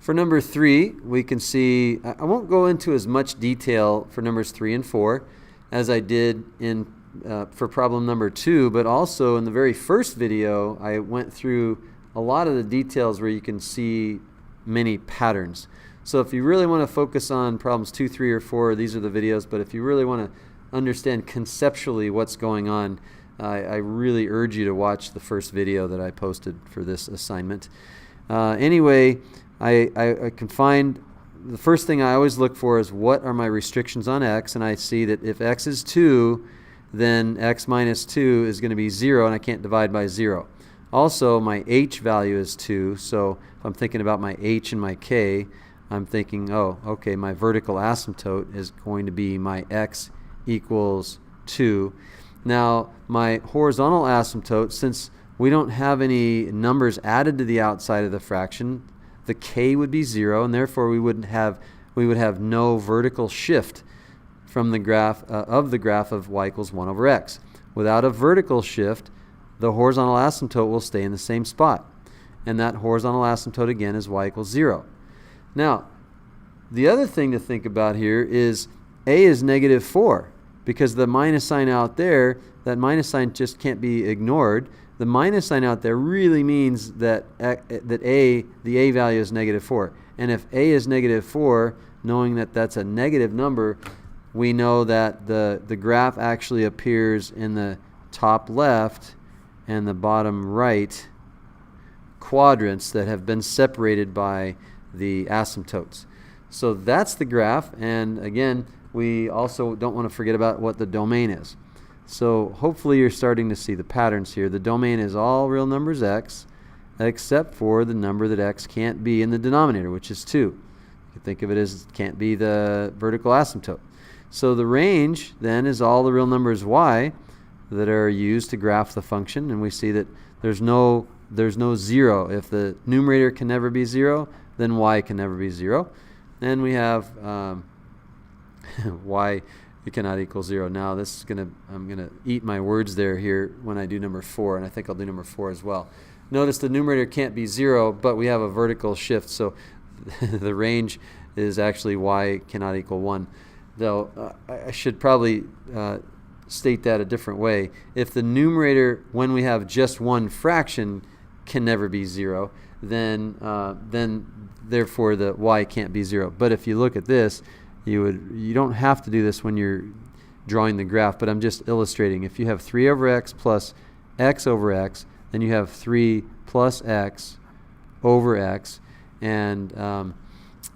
For number 3, we can see, I won't go into as much detail for numbers 3 and 4 as I did for problem number 2, but also in the very first video, I went through a lot of the details where you can see many patterns. So if you really want to focus on problems 2, 3, or 4, these are the videos, but if you really want to understand conceptually what's going on, I really urge you to watch the first video that I posted for this assignment. Anyway, I can find, the first thing I always look for is what are my restrictions on x, and I see that if x is 2, then x minus 2 is going to be 0, and I can't divide by 0. Also, my h value is 2, so if I'm thinking about my h and my k, I'm thinking, oh, okay, my vertical asymptote is going to be my x equals 2. Now, my horizontal asymptote, since we don't have any numbers added to the outside of the fraction, the k would be 0, and therefore we would have no vertical shift from the graph of y equals 1 over x. Without a vertical shift, the horizontal asymptote will stay in the same spot, and that horizontal asymptote again is y equals 0. Now, the other thing to think about here is a is negative 4, because the minus sign out there, that minus sign just can't be ignored. The minus sign out there really means that the a value is negative 4. And if a is negative 4, knowing that that's a negative number, we know that the graph actually appears in the top left and the bottom right quadrants that have been separated by the asymptotes. So that's the graph, and again, we also don't want to forget about what the domain is. So hopefully you're starting to see the patterns here. The domain is all real numbers x, except for the number that x can't be in the denominator, which is 2. You can think of it as it can't be the vertical asymptote. So the range then is all the real numbers y that are used to graph the function, and we see that there's no 0. If the numerator can never be 0, then y can never be 0. And we have y cannot equal 0. Now this is I'm gonna eat my words here when I do number 4, and I think I'll do number 4 as well. Notice the numerator can't be 0, but we have a vertical shift, so the range is actually y cannot equal 1. Though I should probably state that a different way. If the numerator, when we have just one fraction, can never be 0, then therefore the y can't be 0. But if you look at this, you don't have to do this when you're drawing the graph, but I'm just illustrating. If you have 3 over x plus x over x, then you have 3 plus x over x, and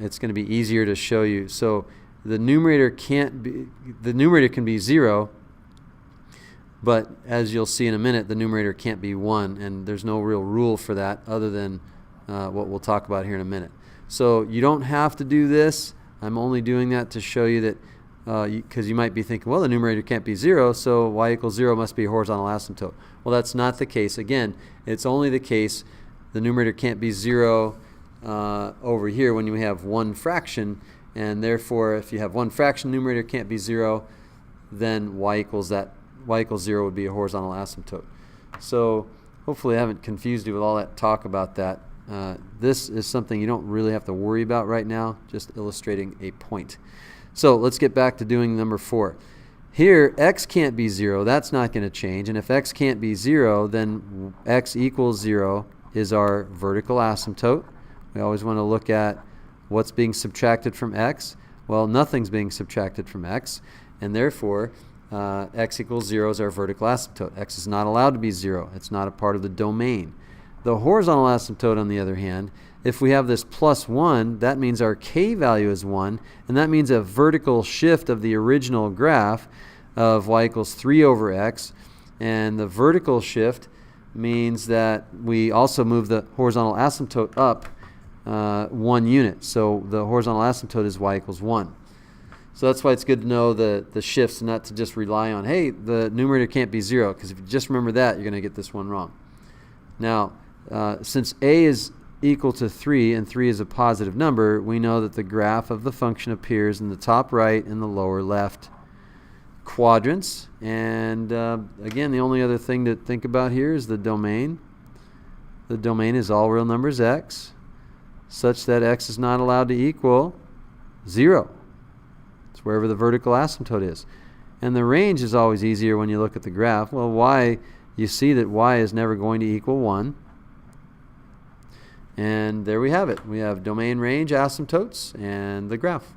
it's going to be easier to show you. So the numerator can be 0, but as you'll see in a minute, the numerator can't be 1, and there's no real rule for that other than what we'll talk about here in a minute. So you don't have to do this. I'm only doing that to show you that, because you might be thinking, well, the numerator can't be 0, so y equals 0 must be a horizontal asymptote. Well, that's not the case. Again, it's only the case the numerator can't be 0 over here when you have one fraction, and therefore if you have one fraction, numerator can't be 0, then y equals 0 would be a horizontal asymptote. So hopefully I haven't confused you with all that talk about that. This is something you don't really have to worry about right now, just illustrating a point. So let's get back to doing number 4. Here, x can't be 0. That's not going to change. And if x can't be 0, then x equals 0 is our vertical asymptote. We always want to look at what's being subtracted from x. Well, nothing's being subtracted from x, and therefore x equals 0 is our vertical asymptote. X is not allowed to be 0. It's not a part of the domain. The horizontal asymptote, on the other hand, if we have this plus 1, that means our k value is 1, and that means a vertical shift of the original graph of y equals 3 over x, and the vertical shift means that we also move the horizontal asymptote up 1 unit. So the horizontal asymptote is y equals 1. So that's why it's good to know the shifts and not to just rely on, hey, the numerator can't be 0, because if you just remember that, you're going to get this one wrong. Now, since a is equal to 3 and 3 is a positive number, we know that the graph of the function appears in the top right and the lower left quadrants. And again, the only other thing to think about here is the domain. The domain is all real numbers x. such that x is not allowed to equal 0. It's wherever the vertical asymptote is. And the range is always easier when you look at the graph. Well, y, you see that y is never going to equal 1. And there we have it. We have domain range asymptotes and the graph.